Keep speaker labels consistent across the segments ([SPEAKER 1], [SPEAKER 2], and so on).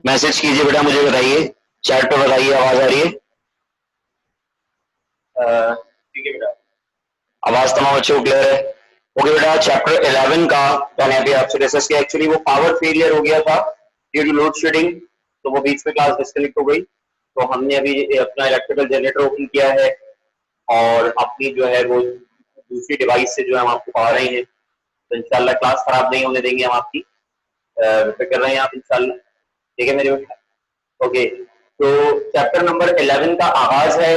[SPEAKER 1] Message कीजिए बेटा, मुझे बताइए, चैट पे बताइए, आवाज आ रही है? ठीक है बेटा, आवाज तमाम बच्चों को क्लियर है? ओके बेटा, चैप्टर 11 का मैंने अभी आपसे डिस्कस किया। एक्चुअली वो पावर फेलियर हो गया था ड्यू टू लोड शेडिंग, तो वो बीच में क्लास डिस्कनेक्ट हो गई। तो हमने अभी अपना इलेक्ट्रिकल जनरेटर ओपन किया है और अपनी जो है वो दूसरी डिवाइस से जो है हम आपको पढ़ा रहे हैं। तो इंशाल्लाह क्लास खराब नहीं होने देंगे हम आपकी, फिक्र रहे हैं आप इंशाल्लाह। ठीक है मेरे बेटा? ओके, तो चैप्टर नंबर 11 का आगाज है।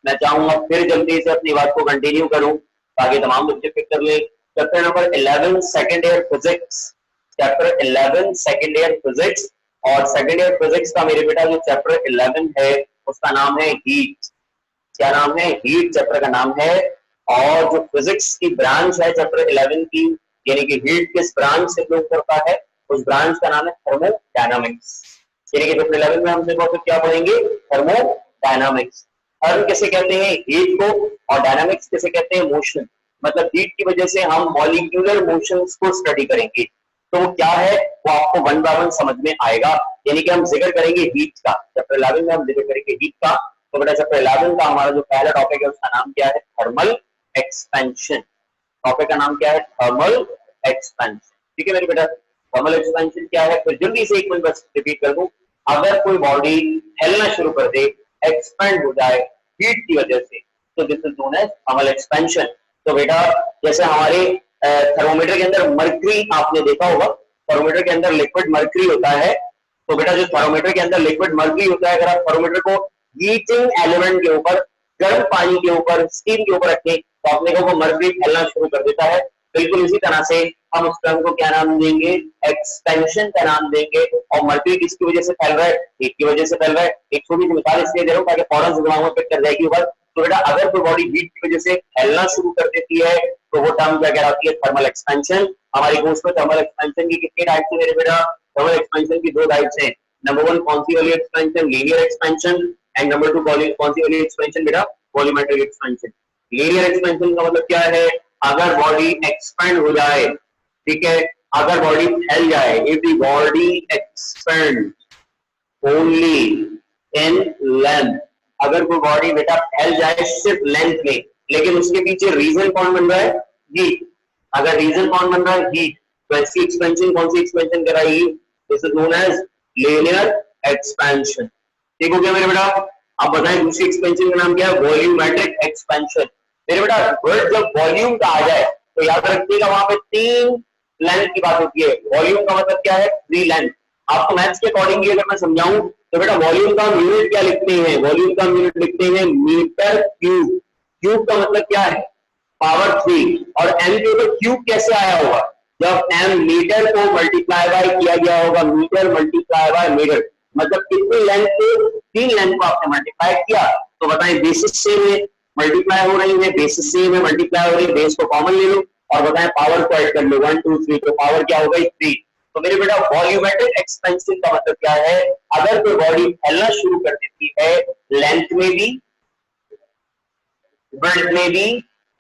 [SPEAKER 1] मैं चाहूंगा फिर जल्दी से अपनी बात को कंटिन्यू करूं ताकि तमाम बच्चे पिक कर ले। Chapter number 11 second year physics, chapter 11 second year physics. और सेकेंड ईयर फिजिक्स का मेरे बेटा जो चैप्टर 11 है उसका नाम है हीट। क्या नाम है? हीट चैप्टर का नाम है। और जो फिजिक्स की ब्रांच है चैप्टर 11 की, यानी कि हीट किस ब्रांच से बिलोंग करता है, उस ब्रांच का नाम है थर्मोडायनामिक्स। यानी कि चैप्टर 11 में हम सिर्फ क्या पढ़ेंगे? थर्मोडायनामिक्स। थर्म किसे कहते हैं? हीट को। और डायनामिक्स किसे कहते हैं? मोशन। मतलब हीट की वजह से हम मॉलिक्यूलर मोशंस को स्टडी करेंगे। तो वो क्या है वो आपको वन बाय वन समझ में आएगा। यानी कि हम जिक्र करेंगे हीट का, चैप्टर 11 में हम जिक्र करेंगे हीट का। तो बेटा चैप्टर 11 का हमारा जो पहला टॉपिक है उसका नाम क्या है? Thermal expansion. टॉपिक का नाम क्या है? Thermal expansion. ठीक है मेरे बेटा? थर्मल एक्सपेंशन क्या है? तो जल्दी से एक मिनट बस रिपीट कर दूं। अगर कोई बॉडी फैलना शुरू कर दे, एक्सपेंड हो जाए हीट की वजह से, तो this is known as thermal expansion. तो बेटा जैसे हमारे थर्मोमीटर के अंदर मर्क्यूरी आपने देखा होगा, थर्मोमीटर के अंदर लिक्विड मर्क्यूरी होता है। तो बेटा जो थर्मोमीटर के अंदर लिक्विड मर्क्यूरी होता है, अगर आप थर्मोमीटर को हीटिंग एलिमेंट के ऊपर, गर्म पानी के ऊपर, स्टीम के ऊपर रखें तो अपने को वो मर्क्यूरी फैलना शुरू कर देता है। बिल्कुल इसी तरह से हम उस टर्म को क्या नाम देंगे? एक्सपेंशन का नाम देंगे। और मर्क्यूरी किसकी वजह से फैल रहा है? हीट की वजह से फैल रहा है। एक छोटी सी मिसाल इसलिए दे रहा हूं ताकि फौरन से दिमाग में पिक कर जाएगी बात। तो बेटा अगर कोई बॉडी हीट की वजह से फैलना शुरू कर देती है तो वो टर्म क्या कहलाती है? Thermal expansion. हमारी कोर्स में थर्मल एक्सपेंशन की कितनी टाइप्स है मेरे बेटा? थर्मल एक्सपेंशन की दो टाइप्स हैं। नंबर 1 कौन सी वाली expansion? Linear expansion. And number 2 कौन सी वाली एक्सपेंशन बेटा? Volumetric expansion. लीनियर एक्सपेंशन का मतलब क्या है? अगर बॉडी एक्सपेंड हो जाए, ठीक है, अगर बॉडी फैल जाए, if the body expand only in length, अगर कोई बॉडी बेटा फैल जाए सिर्फ लेंथ में, लेकिन उसके पीछे रीजन कौन बन रहा है? हीट। अगर रीजन कौन बन रहा है? हीट। तो इसकी एक्सपेंशन कौन सी एक्सपेंशन कराएगी? This is known as linear expansion. ठीक हो गया मेरे बेटा? अब बताएं दूसरी एक्सपेंशन का नाम क्या है? Volumetric expansion. मेरे बेटा वर्ड जब वॉल्यूम का आ जाए तो याद रखिएगा वहां पे तीन लेंथ की बात होती है। वॉल्यूम का मतलब क्या है? Three length. आपको मैथ्स के अकॉर्डिंगली अगर मैं समझाऊं तो बेटा वॉल्यूम का हम यूनिट क्या लिखते हैं? वॉल्यूम का हम यूनिट लिखते हैं मीटर क्यूब। क्यूब का मतलब क्या है? पावर 3। और एम के ऊपर क्यूब कैसे आया होगा? जब एम मीटर को मल्टीप्लाई बाय किया गया होगा, मीटर मल्टीप्लाई बाय मीटर। मतलब कितनी लेंथ को? 3 लेंथ को आपने मल्टीप्लाई किया। तो बताएं बेसिस सेम है, मल्टीप्लाई हो रही है, बेसिस सेम है, मल्टीप्लाई हो रही है, बेस को कॉमन ले लो और बताएं पावर को ऐड कर लो 1 2 3, तो पावर क्या हो गई? 3। तो मेरे बेटा वॉल्यूमेट्रिक एक्सपेंशन का मतलब क्या है? अगर कोई बॉडी फैलना शुरू कर देती है लेंथ में भी, ब्रेड्थ में भी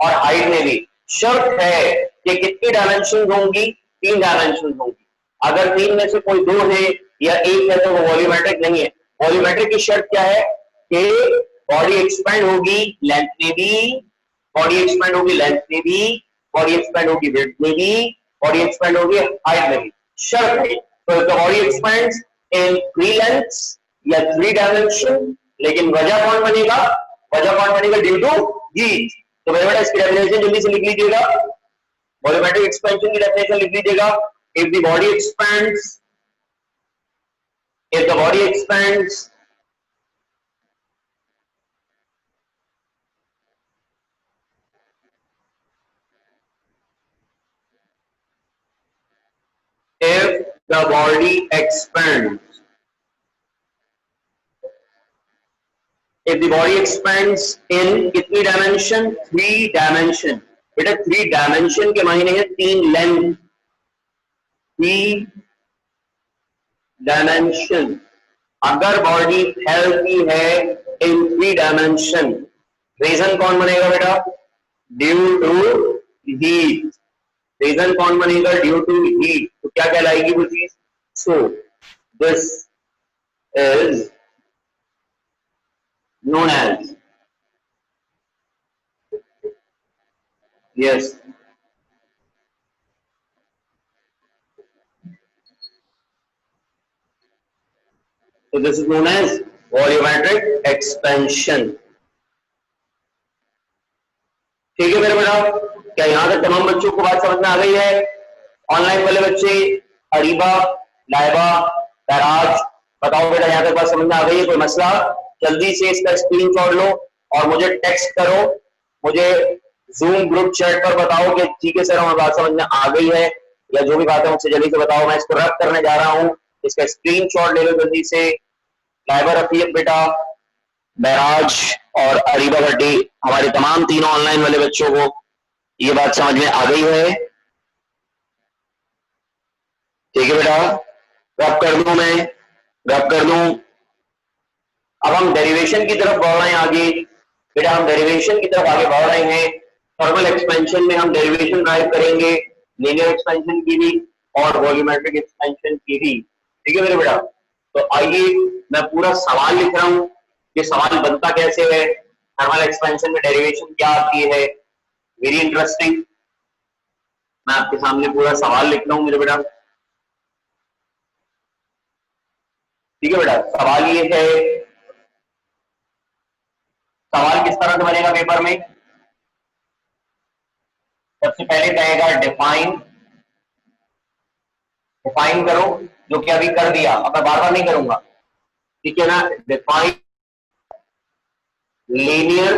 [SPEAKER 1] और हाइट में भी, शर्त है कि कितनी डायमेंशन होंगी? 3 डायमेंशन होंगी। अगर 3 में से कोई 2 है या 1 है तो वो वॉल्यूमेट्रिक नहीं है। वॉल्यूमेट्रिक की शर्त क्या है? कि बॉडी एक्सपेंड होगी लेंथ में भी, बॉडी एक्सपेंड होगी लेंथ में भी, बॉडी एक्सपेंड होगी ब्रेड्थ में भी, बॉडी एक्सपेंड होगी हाइट में भी। शर्त है। तो बॉडी एक्सपेंड्स इन 3 लेंथ्स या 3 डायमेंशन। लेकिन वजह कौन बनेगा? वजह कौन बनेगा? Due to heat. तो मेरे बेटा इसकी डेफिनेशन जल्दी से लिख लीजिएगा। वॉल्यूमेट्रिक एक्सपेंशन की डेफिनेशन लिख लीजिएगा। If the body expends, if the body expands if the body expands, if the body expands in कितनी डायमेंशन? 3 डायमेंशन। बेटा 3 डायमेंशन के मायने है 3 लेंथ, 3 डायमेंशन। अगर बॉडी फैलती है इन 3 डायमेंशन, रीजन कौन बनेगा बेटा? Due to heat. रीजन कौन बनेगा? Due to heat. तो क्या कहलाएगी वो चीज? So this is known as, yes, so this is known as volumetric expansion. ठीक है मेरे बेटा, क्या यहाँ तक तमाम बच्चों को बात समझ में आ गई है? ऑनलाइन वाले बच्चे अरीबा, लाइबा, फराज, बताओ बेटा यहाँ तक बात समझ में आ गई है? कोई मसला? जल्दी से इसका स्क्रीनशॉट लो और मुझे टेक्स्ट करो, मुझे जूम ग्रुप चैट पर बताओ कि ठीक है सर हमें बात समझ में आ गई है, या जो भी बात है मुझसे जल्दी से बताओ। मैं इसको रब करने जा रहा हूँ, इसका स्क्रीनशॉट ले लो जल्दी से। लाइबा रफीक बेटा, बैराज और अरीबा भट्टी, हमारे तमाम तीनों ऑनलाइन वाले बच्चों को ये बात समझ में आ गई है? ठीक है बेटा, रब कर दूं मैं, रब कर दूं। अब हम डेरिवेशन की तरफ बढ़ रहे हैं आगे बेटा, हम डेरिवेशन की तरफ आगे बढ़ रहे हैं। थर्मल एक्सपेंशन में हम डेरिवेशन ड्राइव करेंगे, लीनियर एक्सपेंशन की भी और वॉल्यूमेट्रिक एक्सपेंशन की भी। ठीक है मेरे बेटा, तो आइए मैं पूरा सवाल लिख रहा हूं, ये सवाल बनता कैसे है, थर्मल एक्सपेंशन में डेरिवेशन क्या आती है, वेरी इंटरेस्टिंग। मैं आपके सामने पूरा सवाल लिख रहा हूं मेरे बेटा। ठीक है बेटा, सवाल ये है, सवाल किस तरह से बनेगा पेपर में? सबसे पहले कहेगा डिफाइन, डिफाइन करो, जो कि अभी कर दिया, अब मैं बार बार नहीं करूंगा, ठीक है ना। डिफाइन लीनियर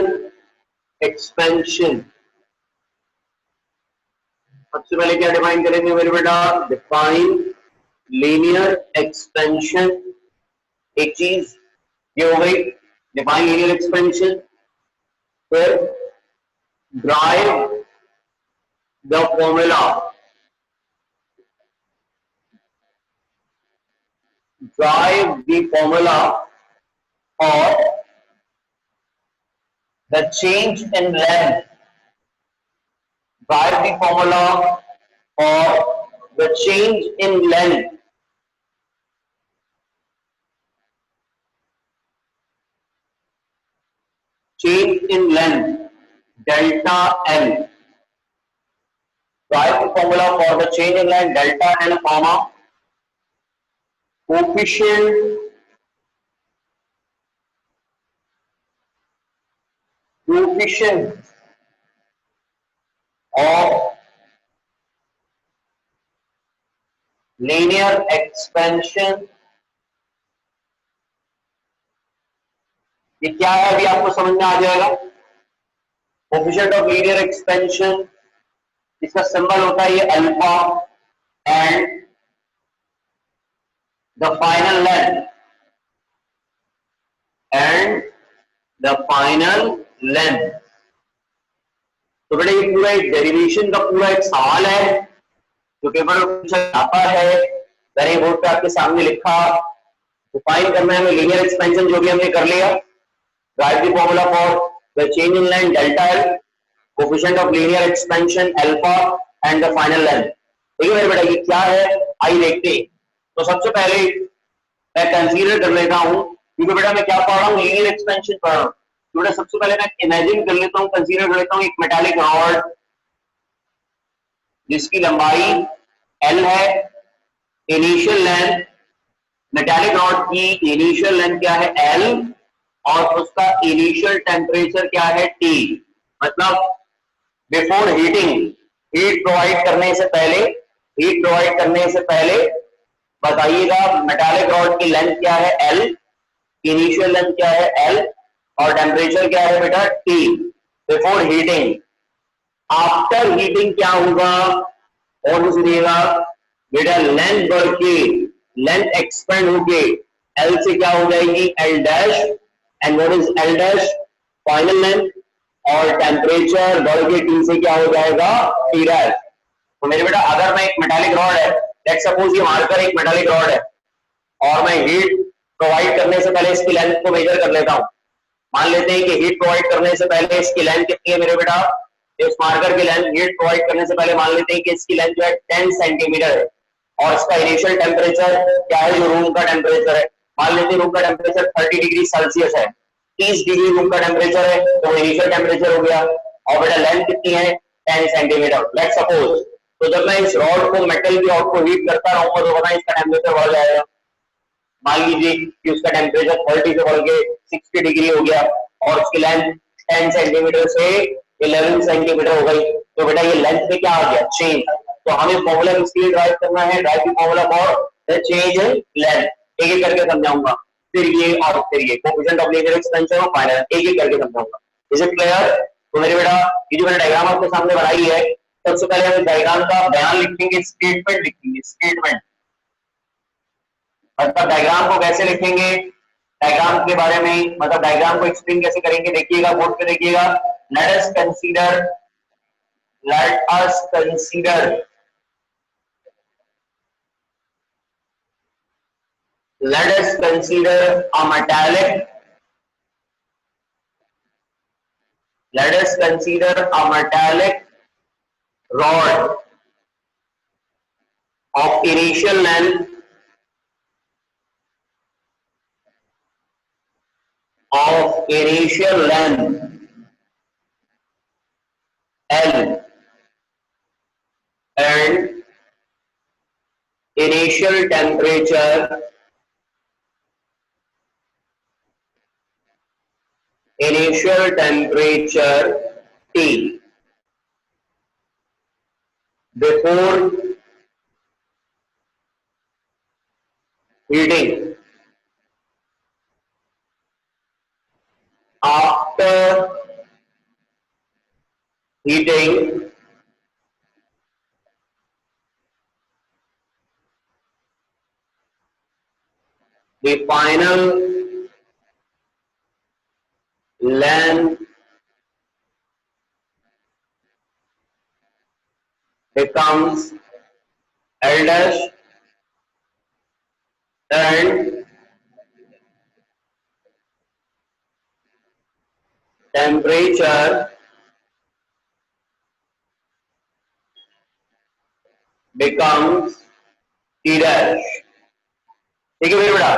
[SPEAKER 1] एक्सपेंशन, सबसे पहले क्या डिफाइन करेंगे मेरे बेटा? डिफाइन लीनियर एक्सपेंशन, एक चीज ये हो गई डिफाइन लीनियर एक्सपेंशन। फिर drive the formula, drive the formula or the change in length, drive the formula or the change in length, change in length delta L, drive the formula for the change in length delta L comma coefficient of linear expansion। ये क्या है अभी आपको समझ में आ जाएगा। Coefficient of linear expansion, इसका symbol होता है ये alpha, and the final length, and the final length. तो बेटा ये पूरा एक डेरिवेशन का पूरा एक सवाल है जो पेपर में पूछा जाता है। मैंने बोर्ड पे आपके सामने लिखा, डिफाइन करना है लीनियर एक्सपेंशन, जो भी हमने कर लिया। Drive the formula for the change in length delta L, coefficient of linear expansion alpha, and the final length. ठीक है मेरे बेटा, ये क्या है आइए देखते हैं। तो सबसे पहले मैं कंसीडर कर लेता हूं, क्योंकि बेटा मैं क्या पढ़ रहा हूँ, लीनियर एक्सपेंशन पढ़ रहा हूँ। तो बेटा सबसे पहले मैं इमेजिन कर लेता हूँ, कंसीडर कर लेता हूँ एक मेटालिक रॉड जिसकी लंबाई L है, इनिशियल लेंथ, मेटालिक रॉड की इनिशियल लेंथ क्या है L, और उसका इनिशियल टेम्परेचर क्या है T। मतलब बिफोर हीटिंग, हीट प्रोवाइड करने से पहले, हीट प्रोवाइड करने से पहले बताइएगा मेटालिक रॉड की लेंथ क्या है L, इनिशियल लेंथ क्या है L, और टेम्परेचर क्या है बेटा T before heating. After heating क्या होगा और सुनिएगा बेटा, लेंथ बढ़ के, लेंथ एक्सपेंड होके L से क्या हो जाएगी L dash, and what is L dash? Final length, और टेम्परेचर बढ़ के T से क्या हो जाएगा T डैश। तो मेरे बेटा अगर मैं एक मेटालिक रॉड है, लेट्स सपोज ये मार्कर एक मेटालिक रॉड है, और मैं हीट प्रोवाइड करने से पहले इसकी लेंथ को मेजर कर लेता हूं। मान लेते हैं कि हीट प्रोवाइड करने से पहले इसकी लेंथ कितनी है मेरे बेटा, इस मार्कर की लेंथ हीट प्रोवाइड करने से पहले मान लेते हैं कि इसकी लेंथ जो है 10 सेंटीमीटर है, और इसका इनिशियल टेम्परेचर क्या है जो रूम का टेम्परेचर है, मान लेते रूम का टेम्परेचर 30 डिग्री सेल्सियस है, 30 डिग्री रूम का टेम्परेचर है, तो इनिशियल टेम्परेचर हो गया। और बेटा लेंथ कितनी है 10 सेंटीमीटर। लेट्स सपोज, तो जब मैं इस रॉड को मेटल की रॉड को हीट करता रहूंगा तो पता इसका टेम्परेचर बढ़ जाएगा। मान लीजिए कि उसका टेम्परेचर 30 से बढ़ के 60 डिग्री हो गया और उसकी लेंथ 10 सेंटीमीटर से 11 सेंटीमीटर हो गई, तो बेटा ये लेंथ में क्या आ गया चेंज। तो हमें फॉर्मूला किसके लिए ड्राइव करना है, ड्राइव की formula for the change in length. एक एक करके समझाऊंगा, फिर ये और फिर ये कोएफिशिएंट ऑफ लीनियर एक्सटेंशन और फाइनल, एक एक करके समझाऊंगा। Is it clear? तो मेरे बेटा ये जो मैंने डायग्राम आपके सामने बनाई है, सबसे पहले हम डायग्राम का बयान लिखेंगे, स्टेटमेंट लिखेंगे, स्टेटमेंट। मतलब डायग्राम को कैसे लिखेंगे, डायग्राम के बारे में, मतलब डायग्राम को एक्सप्लेन कैसे करेंगे, देखिएगा बोर्ड पे देखिएगा। Let us consider let us consider a metallic, let us consider a metallic rod of initial length L and initial temperature T before heating. After heating, the final length becomes L dash and temperature becomes T dash। ठीक है मेरे बेटा,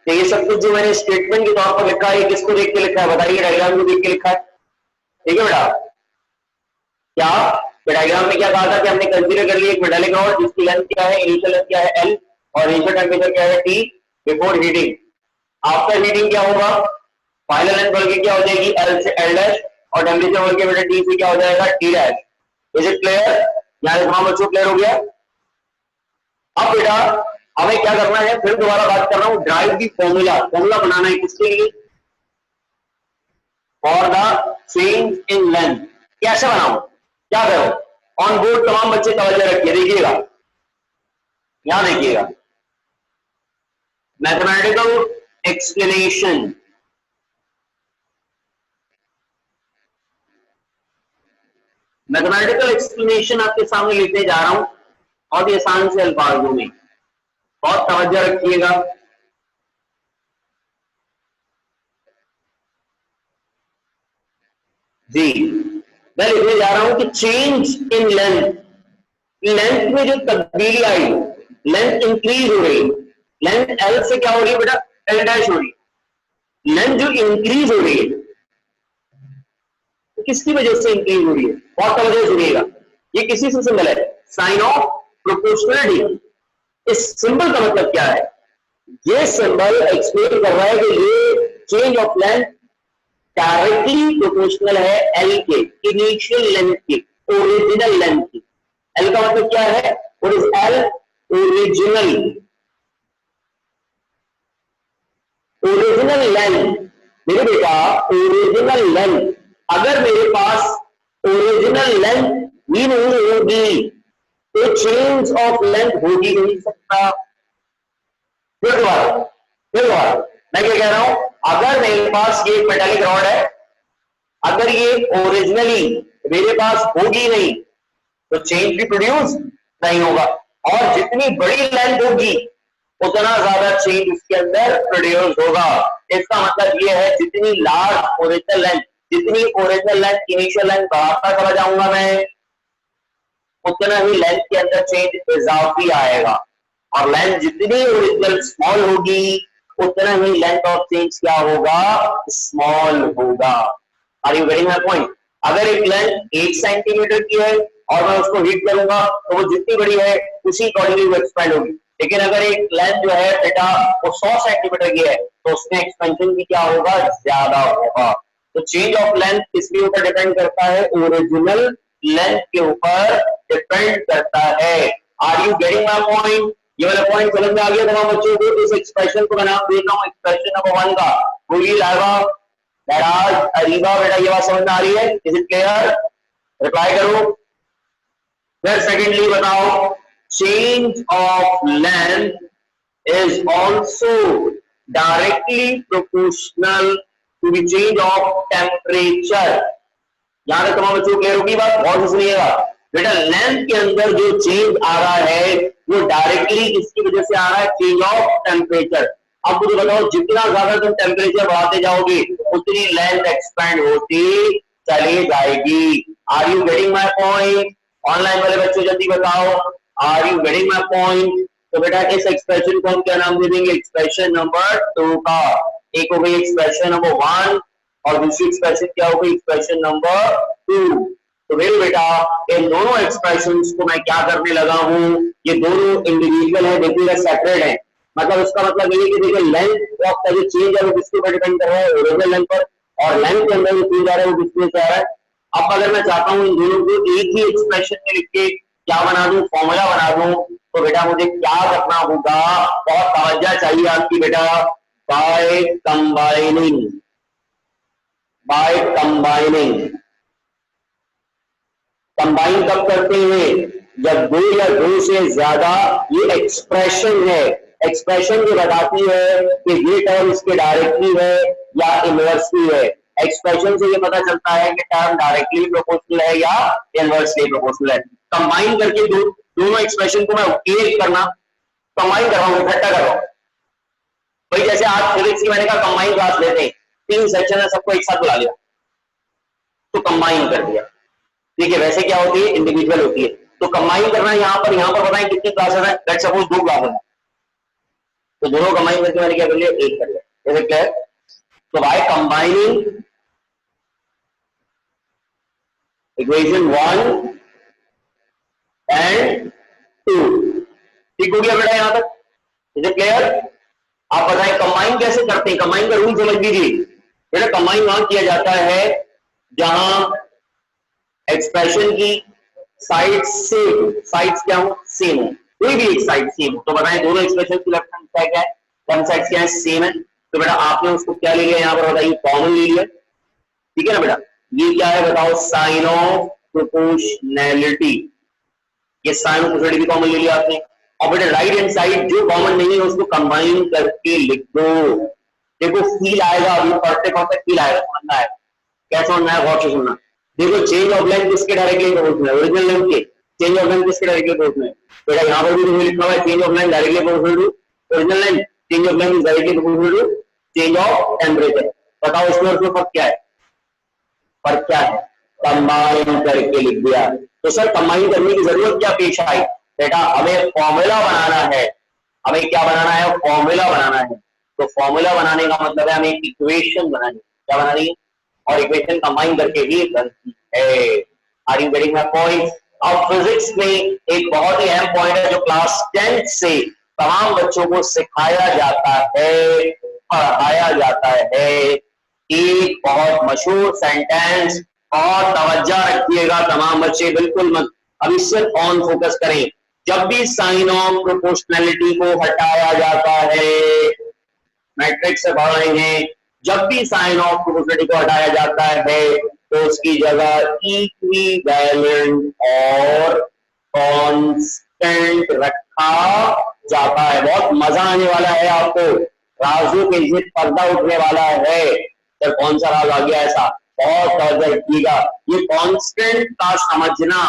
[SPEAKER 1] तो ये सब कुछ जो मैंने स्टेटमेंट के तौर पर लिखा है, किसको देख के लिखा है बताइए, डायग्राम को देख के लिखा है। ठीक है बेटा, क्या डायग्राम में क्या कहा था कि हमने कंसीडर कर लिया एक मेटालिक रॉड जिसकी लेंथ क्या है, इनिशियल लेंथ क्या है L और इनिशियल टेम्परेचर क्या है T before heating. After heating क्या होगा, फाइनल लेंथ बढ़ के क्या हो जाएगी L से L डैश और टेम्परेचर बढ़ के बेटा T से क्या हो जाएगा T dash. Is it clear? यहाँ तमाम बच्चों क्लियर हो गया। अब बेटा हमें क्या करना है, फिर दोबारा बात कर रहा हूं, ड्राइव दी फॉर्मूला, फॉर्मूला बनाना है किसके लिए, for the change in length. कैसे बनाऊं, क्या करो, ऑन बोर्ड तमाम बच्चे तवज्जो रखिए, देखिएगा यहां देखिएगा, मैथमेटिकल एक्सप्लेनेशन। मैथमेटिकल एक्सप्लेनेशन आपके सामने लिखने जा रहा हूं और ये आसान से अल्फाजों में, बहुत तवज्जो रखिएगा। जी मैं लिखने जा रहा हूं कि चेंज इन लेंथ, लेंथ में जो तब्दीली आई, लेंथ इंक्रीज हो रही, लेंथ L से क्या हो रही है बेटा L डैश हो रही है, लेंथ जो इंक्रीज हो रही है तो किसकी वजह से इंक्रीज हो रही है, बहुत तवज्जो सुनिएगा, ये किसी से सिंबल है, साइन ऑफ प्रोपोर्शनलिटी। इस सिंबल का मतलब क्या है, ये सिंबल एक्सप्लेन कर रहा है कि ये change of length directly proportional है L के इनिशियल लेंथ के, ओरिजिनल लेंथ की। L का मतलब क्या है, what is L, original, original length. मेरे बेटा ओरिजिनल लेंथ, अगर मेरे पास ओरिजिनल लेंथ ही नहीं होगी तो चेंज ऑफ लेंथ हो ही नहीं सकता। फिर दोबारा मैं क्या कह रहा हूं, अगर मेरे पास ये मेटालिक रॉड है, अगर ये ओरिजिनली मेरे पास होगी नहीं तो चेंज भी प्रोड्यूस नहीं होगा, और जितनी बड़ी लेंथ होगी उतना ज्यादा चेंज उसके अंदर प्रोड्यूस होगा। इसका मतलब ये है जितनी लार्ज ओरिजिनल लेंथ, जितनी ओरिजिनल लेंथ इनिशियल लेंथ बढ़ाता चला जाऊंगा मैं, उतना ही लेंथ के अंदर चेंज इजाफी आएगा, और लेंथ जितनी ओरिजिनल स्मॉल होगी उतना ही लेंथ ऑफ चेंज क्या होगा, स्मॉल होगा। Are you getting my point? अगर एक लेंथ 1 सेंटीमीटर की है और मैं उसको हीट करूंगा तो वो जितनी बड़ी है उसी अकॉर्डिंगली वो एक्सपेंड होगी। लेकिन अगर एक लेंथ जो है बेटा वो 100 सेंटीमीटर की है तो उसमें एक्सपेंशन भी क्या होगा, ज्यादा होगा। तो चेंज ऑफ लेंथ किसके ऊपर डिपेंड करता है, ओरिजिनल लेंथ के ऊपर डिपेंड करता है। Are you getting my point? ये वाला पॉइंट समझ में आ गया तमाम बच्चों को? इस एक्सप्रेशन को मैं नाम देता हूं एक्सप्रेशन नंबर 1 का, पूरी लाइवा महराज अरीबा, बेटा ये बात समझ में आ रही है? Is it clear? रिप्लाई करो। फिर सेकेंडली बताओ, change of length is also directly proportional to the change of temperature. यहां तक तमाम बच्चों क्लियर होगी बात? बहुत सुनिएगा बेटा, लेंथ के अंदर जो चेंज आ रहा है वो डायरेक्टली इसकी वजह से आ रहा है, चेंज ऑफ टेम्परेचर। अब मुझे बताओ, जितना ज्यादा तुम टेम्परेचर बढ़ाते जाओगे उतनी लेंथ एक्सपेंड होती चली जाएगी। Are you getting my point? Online वाले बच्चे जल्दी बताओ, are you getting my point? तो बेटा इस एक्सप्रेशन को हम क्या नाम दे देंगे, एक्सप्रेशन नंबर 2 का। एक हो गई एक्सप्रेशन नंबर 1 और दूसरी एक्सप्रेशन क्या हो गई, एक्सप्रेशन नंबर 2। तो मेरे बेटा इन दोनों एक्सप्रेशंस को मैं क्या करने लगा हूं, ये दोनों इंडिविजुअल है, देखिएगा सेपरेट है। मतलब इसका मतलब ये है कि देखिए लेंथ ऑफ का जो चेंज है वो किसके ऊपर डिपेंड कर रहा है, ओरिजिनल लेंथ पर, और लेंथ के अंदर जो चेंज आ रहा है वो किसके ऊपर आ रहा है। अब अगर मैं चाहता हूं इन दोनों को एक ही एक्सप्रेशन में लिख के क्या बना दूं, फॉर्मूला बना दूं, तो बेटा मुझे क्या करना होगा, बहुत तवज्जो चाहिए आपकी बेटा, by combining, by combining. Combine कब करते हैं, जब दो या दो से ज्यादा, ये एक्सप्रेशन है, एक्सप्रेशन जो बताती है कि ये टर्म इसके डायरेक्टली है या इनवर्सली है। एक्सप्रेशन से ये पता चलता है कि टर्म डायरेक्टली प्रोपोर्शनल है या इनवर्सली प्रोपोर्शनल है। कंबाइन करके दोनों एक्सप्रेशन को मैं एक करना, कंबाइन कर रहा हूं, इकट्ठा कर रहा हूं। भाई जैसे आज फिजिक्स की मैंने कहा कंबाइन क्लास लेते हैं, 3 सेक्शन है, सबको एक साथ बुला लिया तो कंबाइन कर दिया। ठीक है, वैसे क्या होती है, इंडिविजुअल होती है। तो कंबाइन करना यहां पर बताएं कितनी क्लासेस है, लेट्स सपोज 2 क्लासेस है, तो दोनों कंबाइन करके मैंने क्या कर लिया, एक कर लिया। जैसे क्या है, तो बाय कंबाइनिंग इक्वेशन 1 एंड 2, ठीक हो गया बेटा यहां तक? Is it clear? आप बताएं कंबाइन कैसे करते हैं, कंबाइन का रूल समझ लीजिए बेटा। कंबाइन वहां किया जाता है जहां एक्सप्रेशन की साइड सेम, साइड्स क्या हो, सेम हो, कोई भी एक साइड सेम हो। तो बताएं दोनों एक्सप्रेशन की लेफ्ट हैंड साइड क्या है, वन साइड क्या है, सेम है। तो बेटा आपने उसको क्या ले लिया, यहां पर बताइए कॉमन ले लिया, ठीक है ना बेटा। ये क्या है बताओ, साइन ऑफ प्रोपोर्शनैलिटी, ये साइन ऑफ प्रोपोर्शनैलिटी कॉमन ले लिया आपने। और बेटा राइट हैंड साइड जो कॉमन नहीं है उसको कंबाइन करके लिख दो। देखो फील आएगा, अभी पढ़ते पढ़ते फील आएगा, समझना है, क्या समझना है, गौर से सुनना। देखो चेंज ऑफ लेंथ किसके डायरेक्टली प्रोपोर्शनल है, ओरिजिनल लेंथ के। चेंज ऑफ लेंथ किसके डायरेक्टली प्रोपोर्शनल है, बेटा यहां पर भी तुम्हें लिखा हुआ है change of length directly proportional to original length, change of length is directly proportional to change of temperature. बताओ इसमें उसमें फर्क क्या है, फर्क क्या है, कंबाइन करके लिख दिया। तो सर कंबाइन करने की जरूरत क्या पेश आई, बेटा हमें फॉर्मूला बनाना है, हमें क्या बनाना है, फॉर्मूला बनाना है। तो फॉर्मूला बनाने का मतलब है हमें इक्वेशन बनानी है, क्या बनानी है, और इक्वेशन कंबाइन करके ही बनती है। Are you getting my point? अब फिजिक्स में एक बहुत ही अहम पॉइंट है जो क्लास 10 से तमाम बच्चों को सिखाया जाता है, पढ़ाया जाता है। एक बहुत मशहूर सेंटेंस, और तवज्जो रखिएगा तमाम बच्चे, बिल्कुल मत, अभी सिर्फ ऑन फोकस करें। जब भी साइन ऑफ प्रोपोर्शनैलिटी को हटाया जाता है, मैट्रिक्स से पढ़ रहे हैं, जब भी साइन ऑफ प्रोपोर्शनैलिटी को हटाया जाता है तो उसकी जगह इक्विवेलेंट और कांस्टेंट रखा जाता है। बहुत मजा आने वाला है आपको, राजों के लिए पर्दा उठने वाला है। सर कौन सा राज आ गया ऐसा, बहुत तवज्जो रखिएगा। ये कांस्टेंट का समझना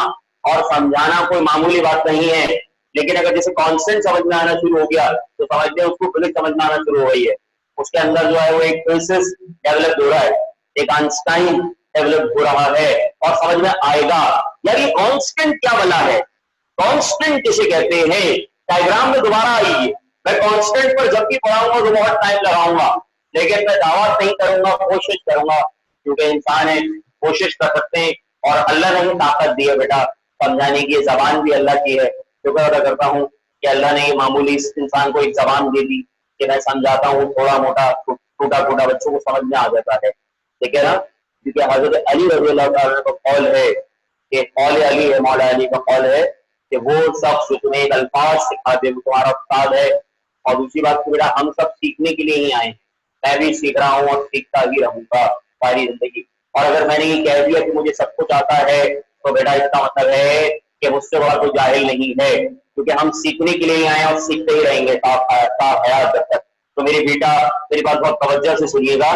[SPEAKER 1] और समझाना कोई मामूली बात नहीं है, लेकिन अगर जैसे कांस्टेंट समझ में आना शुरू हो गया तो समझते हैं उसको फिजिक्स समझ में आना शुरू हो गई है। उसके अंदर जो है वो एक थीसिस डेवलप हो रहा है, एक आइंस्टाइन डेवलप हो रहा है, और समझ में आएगा यार ये कांस्टेंट क्या बना है, कांस्टेंट किसे कहते हैं। डायग्राम में दोबारा आइए, मैं कांस्टेंट पर जब भी पढ़ाऊंगा तो बहुत टाइम लगाऊंगा, लेकिन मैं दावा नहीं करूंगा, कोशिश करूंगा, क्योंकि इंसान है, कोशिश कर सकते हैं। और अल्लाह ने ही ताकत दी है बेटा समझाने की, जबान भी अल्लाह की है। शुक्र अदा करता हूँ कि अल्लाह ने ये मामूली इंसान को एक जबान दे दी कि मैं समझाता हूँ, थोड़ा मोटा टूटा फूटा बच्चों को समझ में आ जाता है, ठीक है ना। क्योंकि हजरत अली रज़ी अल्लाह तआला का कौल है कि कौल अली है, मौला अली का कौल है कि वो शख्स जो तुम्हें एक अल्फाज सिखा दे वो तुम्हारा उस्ताद है। और दूसरी बात तो बेटा हम सब सीखने के लिए ही आए हैं, मैं भी सीख रहा हूँ और सीखता ही रहूंगा सारी जिंदगी। और अगर मैंने ये कह दिया कि मुझे सब कुछ आता है तो बेटा इसका मतलब है कि मुझसे बड़ा कोई जाहिल नहीं है, क्योंकि हम सीखने के लिए ही आए हैं और सीखते ही रहेंगे साफ हयात जब तक। तो मेरी बेटा मेरी बात बहुत तवज्जो से सुनिएगा,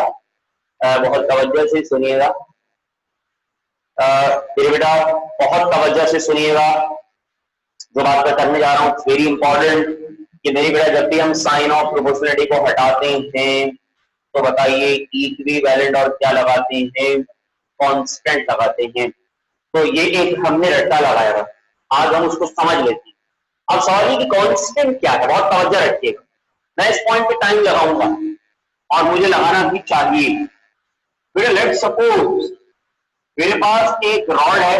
[SPEAKER 1] बहुत तवज्जो से सुनिएगा, मेरे बेटा बहुत तवज्जो से सुनिएगा, जो बात मैं करने जा रहा हूँ वेरी इंपॉर्टेंट। कि मेरी बेटा जब भी हम साइन ऑफ प्रोपोर्शनलिटी को हटाते हैं तो बताइए इक्विवेलेंट और क्या लगाते हैं, कांस्टेंट लगाते हैं। तो ये एक हमने रट्टा लगाया था, आज हम उसको समझ लेते हैं। अब सवाल ये कि कांस्टेंट क्या है, बहुत तवज्जो रखिएगा, मैं इस पॉइंट पे टाइम लगाऊंगा और मुझे लगाना भी चाहिए। बेटा लेट्स सपोज मेरे पास एक रॉड है,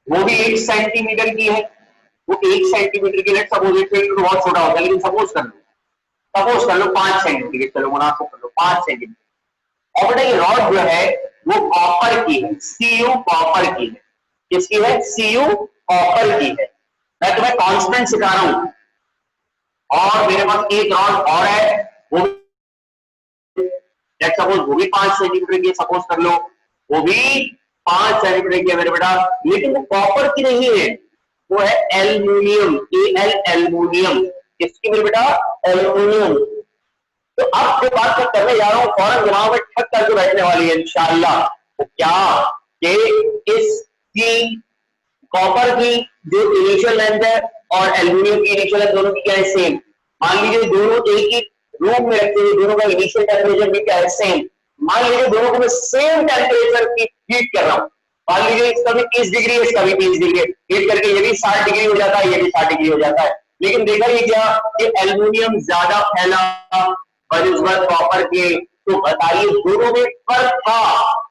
[SPEAKER 1] वो भी 1 सेंटीमीटर की है, वो 1 सेंटीमीटर की, लेट्स सपोज 1 सेंटीमीटर बहुत छोटा होता है, लेकिन सपोज कर लो 5 सेंटीमीटर, चलो मुनासिब कर लो 5 सेंटीमीटर। और बेटा ये रॉड जो है वो कॉपर की है, सीयू कॉपर की है, किसकी है, सीयू कॉपर की है। मैं तुम्हें कांस्टेंट सिखा रहा हूं और मेरे पास एक रॉड और है, वो लेट्स सपोज वो भी 5 सेंटीमीटर की, सपोज कर लो वो भी 5 सेंटीमीटर की है मेरे बेटा, लेकिन वो कॉपर की नहीं है, वो है एल्यूमिनियम, एल्यूमिनियम, किसकी मेरे बेटा, एल्यूमिनियम। तो अब जो बात मैं करने जा रहा हूं फौरन दिमाग में ठक करके बैठने वाली है इंशाअल्लाह, वो क्या कि इसकी कॉपर की जो इनिशियल लेंथ है और एल्यूमिनियम की इनिशियल लेंथ दोनों की क्या है, सेम। मान लीजिए दोनों एक ही रूम में रखते हुए दोनों का इनिशियल टेम्परेचर भी क्या है, सेम। मान लीजिए दोनों को मैं सेम टेम्परेचर की हीट कर रहा हूं, मान लीजिए इसका भी 30 डिग्री है, इसका भी 30 डिग्री, हीट करके ये भी 60 डिग्री हो जाता है, ये भी 60 डिग्री हो जाता है। लेकिन देखा ये क्या कि एल्यूमिनियम ज्यादा फैला बनस्बत कॉपर के। तो बताइए दोनों में फर्क था,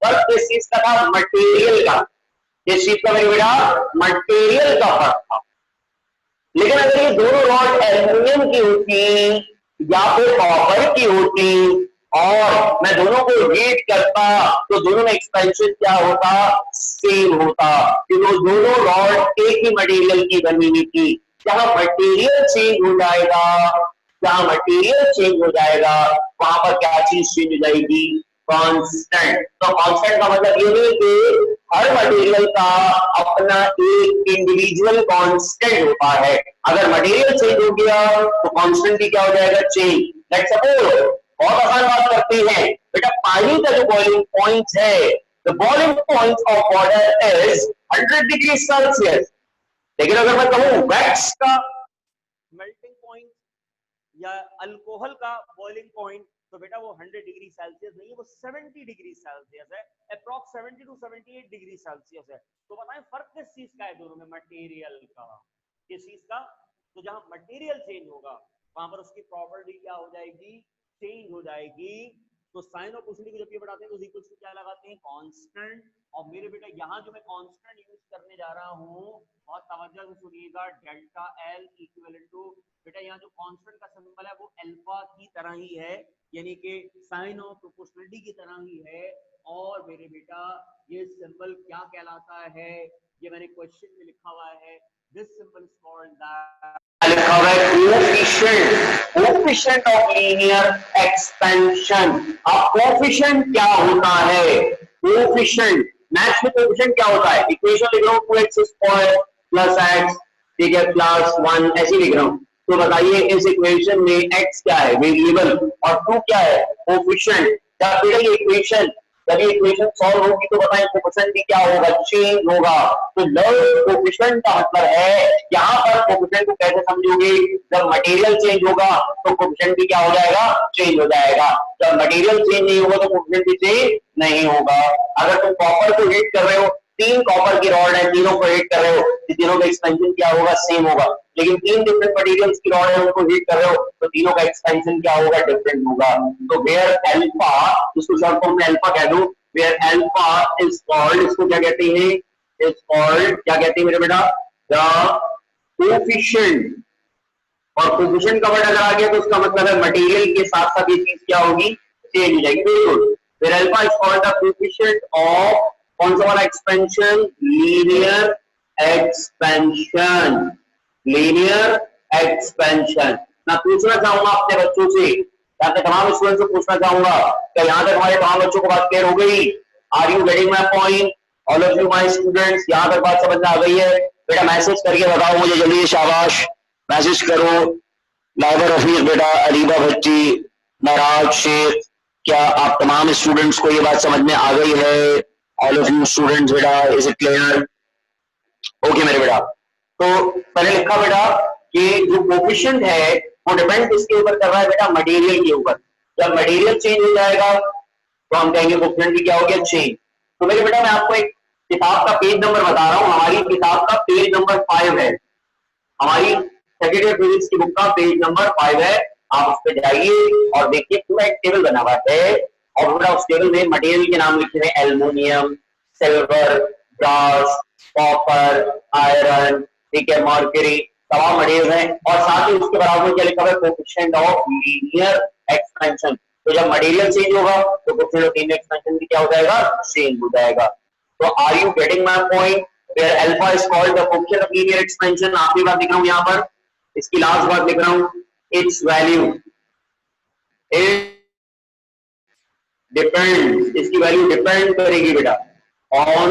[SPEAKER 1] फर्क किस चीज का था, मटेरियल का, किस चीज का मेरे बेटा, मटेरियल का फर्क था। लेकिन अगर ये दोनों रॉड एल्यूमिनियम की होती या फिर कॉपर की होती और मैं दोनों को हीट करता तो दोनों में एक्सपेंशन क्या होता, सेम होता, क्योंकि दोनों रॉड एक ही मटेरियल की बनी हुई थी। जहां मटेरियल चेंज हो जाएगा, जहां मटेरियल चेंज हो जाएगा वहां पर क्या चीज चेंज हो जाएगी, कांस्टेंट। तो कांस्टेंट का मतलब ये नहीं कि हर मटेरियल का अपना एक इंडिविजुअल कांस्टेंट होता है। अगर मटेरियल चेंज हो गया तो कांस्टेंट भी क्या हो जाएगा, चेंज। लेट्स सपोज बहुत आसान बात करते हैं बेटा, पानी का जो बॉइलिंग पॉइंट है, the boiling point of water is 100 degree Celsius. लेकिन अगर मैं कहूं वैक्स का मेल्टिंग पॉइंट या अल्कोहल का बॉइलिंग पॉइंट, तो बेटा वो 100 डिग्री सेल्सियस नहीं है, वो 70 डिग्री सेल्सियस है, अप्रॉक्स 70 टू 78 डिग्री सेल्सियस है। तो बताएं फर्क किस चीज का है दोनों में, मटेरियल का, किस चीज का। तो जहां मटेरियल चेंज होगा वहां पर उसकी प्रॉपर्टी क्या हो जाएगी, चेंज हो जाएगी। तो साइन ऑफ क्वेश्चन को जब ये बढ़ाते हैं तो इक्वल टू क्या लगाते हैं, कांस्टेंट। और मेरे बेटा यहाँ जो मैं कांस्टेंट यूज करने जा रहा हूँ बहुत तवज्जो से सुनिएगा, डेल्टा एल इक्विवेलेंट टू, बेटा यहाँ जो कांस्टेंट का सिंबल है वो अल्फा की तरह ही है, यानी कि साइन ऑफ प्रोपोर्शनलिटी की तरह ही है। और मेरे बेटा ये सिंबल क्या कहलाता है, ये मैंने क्वेश्चन में लिखा हुआ है, this symbol is called that, लिखा हुआ है coefficient, coefficient of linear expansion. अब कोएफिशिएंट क्या होता है, कोएफिशिएंट मैथ्स में कोएफिशिएंट क्या होता है, इक्वेशन लिख रहा हूं 2x² प्लस x, ठीक है, प्लस 1 ऐसे लिख रहा हूं। तो बताइए इस इक्वेशन में x क्या है, वेरिएबल, और 2 क्या है, कोएफिशिएंट। जब ये इक्वेशन जब ये इक्वेशन सॉल्व होगी तो बताएं कोएफिशिएंट भी क्या होगा, चेंज होगा। तो लव कोएफिशिएंट का मतलब है, यहाँ पर कोएफिशिएंट को कैसे समझोगे, जब मटेरियल चेंज होगा तो कोएफिशिएंट भी क्या हो जाएगा, चेंज हो जाएगा। जब मटेरियल चेंज नहीं होगा तो कोएफिशिएंट भी चेंज नहीं होगा। अगर तुम कॉपर को हीट कर रहे हो तीन कॉपर की रॉड है, तीनों को हीट कर रहे हो, तीनों का एक्सपेंशन क्या होगा, सेम होगा। लेकिन तीन डिफरेंट मटेरियल्स की रॉड है, उनको हीट कर रहे हो, तो तीनों का एक्सपेंशन क्या होगा, डिफरेंट होगा। तो वेयर अल्फा, इसको शॉर्ट फॉर्म में अल्फा कह दो, वेयर अल्फा इज कॉल्ड, इसको क्या कहते हैं, इज कॉल्ड, क्या कहते हैं मेरे बेटा, द कोफिशिएंट। और कोफिशिएंट का वर्ड अगर आ गया तो उसका मतलब है मटेरियल के साथ साथ ये चीज क्या होगी, चेंज हो जाएगी। बिल्कुल, where alpha is called the coefficient of, कौन सा वाला expansion, linear expansion, linear expansion. मैं पूछना चाहूंगा अपने बच्चों से, अपने तमाम स्टूडेंट से पूछना चाहूंगा कि यहाँ तक हमारे तमाम बच्चों को बात क्लियर हो गई? Are you getting my point, all of you my students? यहाँ तक बात समझ में आ गई है? बेटा मैसेज करके बताओ मुझे जल्दी, शाबाश, मैसेज करो। लाइबर हफीज बेटा, अरीबा भट्टी, नाराज शेख, क्या आप तमाम स्टूडेंट्स को ये बात समझ में आ गई है? ऑल ऑफ यू स्टूडेंट्स बेटा, इज इट क्लियर? ओके मेरे बेटा, तो पहले लिखा बेटा कि जो कोफिशिएंट है वो डिपेंड किसके ऊपर कर रहा है बेटा, मटेरियल के ऊपर। जब मटेरियल चेंज हो जाएगा तो हम कहेंगे कोफिशिएंट भी क्या हो गया, चेंज। तो मेरे बेटा मैं आपको एक किताब का पेज नंबर बता रहा हूँ, हमारी किताब का पेज नंबर 5 है, हमारी सेकेंड ईयर फिजिक्स की बुक का पेज नंबर 5 है। आप उस पर जाइए और देखिए, पूरा एक टेबल बना हुआ है, और पूरा उस टेबल में मटेरियल के नाम लिखे हुए, aluminium, silver, brass, copper, iron, ठीक है, मर्क्यूरी, तमाम मटेरियल हैं। और साथ ही उसके बराबर क्या लिखा हुआ है, कोफिशिएंट ऑफ लीनियर एक्सपेंशन। तो जब मटेरियल चेंज होगा तो कोफिशिएंट ऑफ लीनियर एक्सपेंशन भी क्या हो जाएगा, चेंज हो जाएगा। तो are you getting my point? where alpha is called the coefficient of linear expansion। आखिरी बात लिख रहा हूं यहाँ पर, इसकी लास्ट बात लिख रहा हूं, its value it depends, इसकी वैल्यू डिपेंड करेगी बेटा on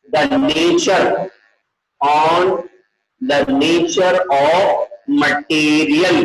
[SPEAKER 1] the nature, on the nature of material।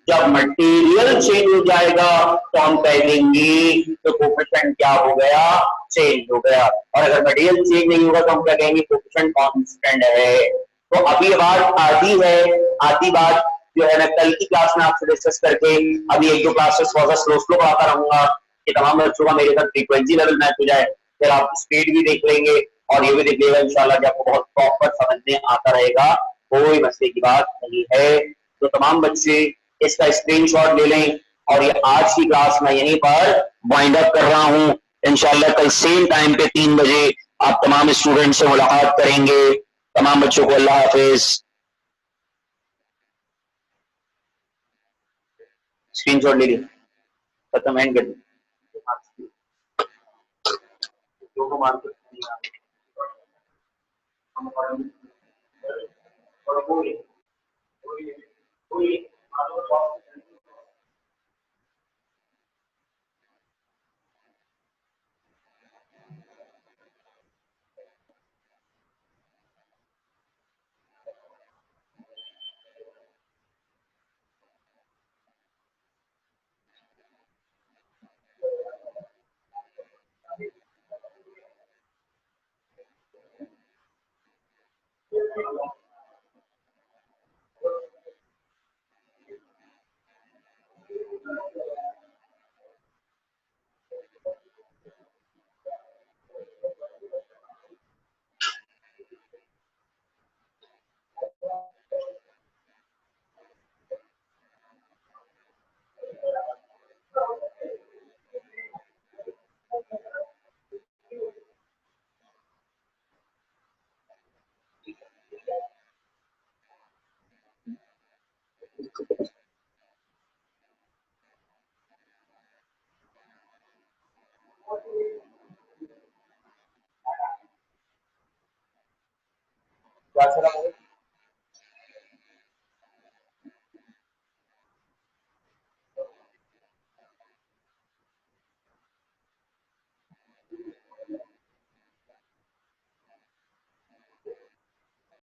[SPEAKER 1] जब मटेरियल चेंज हो जाएगा तो हम कह देंगे तो कोफिशिएंट क्या हो गया, चेंज हो गया। और अगर मटेरियल चेंज नहीं होगा तो हम क्या कहेंगे, कोफिशिएंट कांस्टेंट है। तो अभी ये बात आधी है, आधी बात जो है मैं कल की क्लास में आपसे डिस्कस करके, अभी एक दो क्लासेस थोड़ा सा स्लो स्लो आता रहूंगा कि तमाम बच्चों का मेरे साथ फ्रीक्वेंसी लेवल मैच हो जाए, फिर आप स्पीड भी देख लेंगे और ये भी देख लेगा इंशाल्लाह, जब आपको बहुत प्रॉपर समझ में आता रहेगा, कोई मसले की बात नहीं है। तो तमाम बच्चे इसका स्क्रीनशॉट ले लें, और ये आज की क्लास मैं यहीं पर वाइंड अप कर रहा हूं। इंशाल्लाह कल सेम टाइम पे 3 बजे आप तमाम स्टूडेंट से मुलाकात करेंगे। तमाम बच्चों को अल्लाह हाफिज। स्क्रीनशॉट ले लीजिए, खत्म, एंड कर दीजिए।